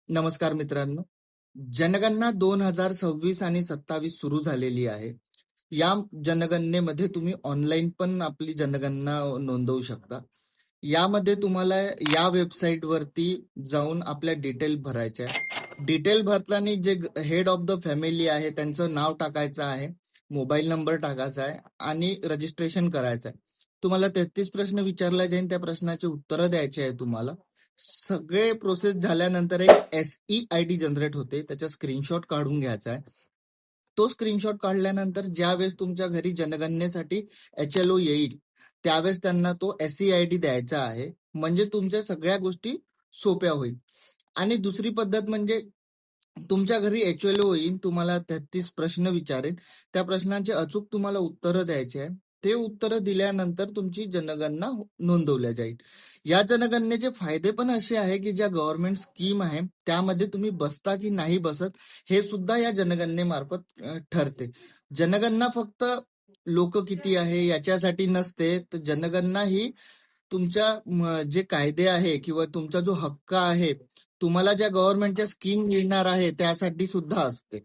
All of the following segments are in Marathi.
नमस्कार मित्रांनो. जनगणना 2026 आणि 27 सुरू झालेली आहे. या जनगणनेमध्ये तुम्ही ऑनलाईन पण आपली जनगणना नोंदवू शकता. यामध्ये तुम्हाला या वेबसाईट वरती जाऊन आपल्या डिटेल भरायच्या आहे. डिटेल भरताना जे हेड ऑफ द फॅमिली आहे त्यांचं नाव टाकायचं आहे, मोबाईल नंबर टाकायचा आहे आणि रजिस्ट्रेशन करायचं आहे. तुम्हाला 33 प्रश्न विचारले जाईल, त्या प्रश्नाचे उत्तरं द्यायचे आहे तुम्हाला. सगळे प्रोसेस झाल्यानंतर एक SEID जनरेट होते, त्याचा स्क्रीनशॉट काढून घ्यायचा आहे. तो स्क्रीनशॉट काढल्यानंतर ज्यावेळेस तुमच्या घरी जनगणनेसाठी HLO येईल त्यावेळेस त्यांना तो SEID द्यायचा आहे, म्हणजे तुमच्या सगळ्या गोष्टी सोप्या होईल. आणि दुसरी पद्धत म्हणजे तुमच्या घरी HLO येईल, तुम्हाला 33 प्रश्न विचारेल, त्या प्रश्नांचे अचूक तुम्हाला उत्तरं द्यायचे आहे. ते उत्तरं दिल्यानंतर तुमची जनगणना नोंदवल्या जाईल. या जनगणनेचे फायदे पण असे आहे की ज्या गव्हर्नमेंट स्कीम आहे त्यामध्ये तुम्ही बसता की नाही बसत हे सुद्धा या जनगणनेमार्फत ठरते. जनगणना फक्त लोक किती आहे याच्यासाठी नसते, तर जनगणना ही तुमच्या जे कायदे आहे किंवा तुमचा जो हक्क आहे, तुम्हाला ज्या गव्हर्नमेंटच्या स्कीम मिळणार आहे त्यासाठी सुद्धा असते.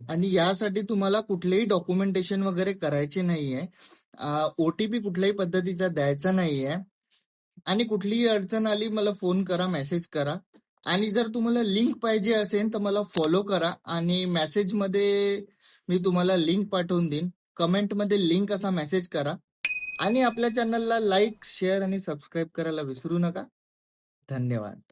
आणि यासाठी तुम्हाला कुठलेही डॉक्युमेंटेशन वगैरे करायचे नाहीये. OTP कुठल्याही पद्धतीचा द्यायचा नाहीये. आणि कुठलीही अडचण आली मला फोन करा, मेसेज करा. आणि जर तुम्हाला लिंक पाहिजे असेल तर मला फॉलो करा आणि मेसेजमध्ये मी तुम्हाला लिंक पाठवून देईन. कमेंटमध्ये लिंक असा मेसेज करा. आणि आपल्या चॅनलला लाईक, शेअर आणि सबस्क्राईब करायला विसरू नका. धन्यवाद.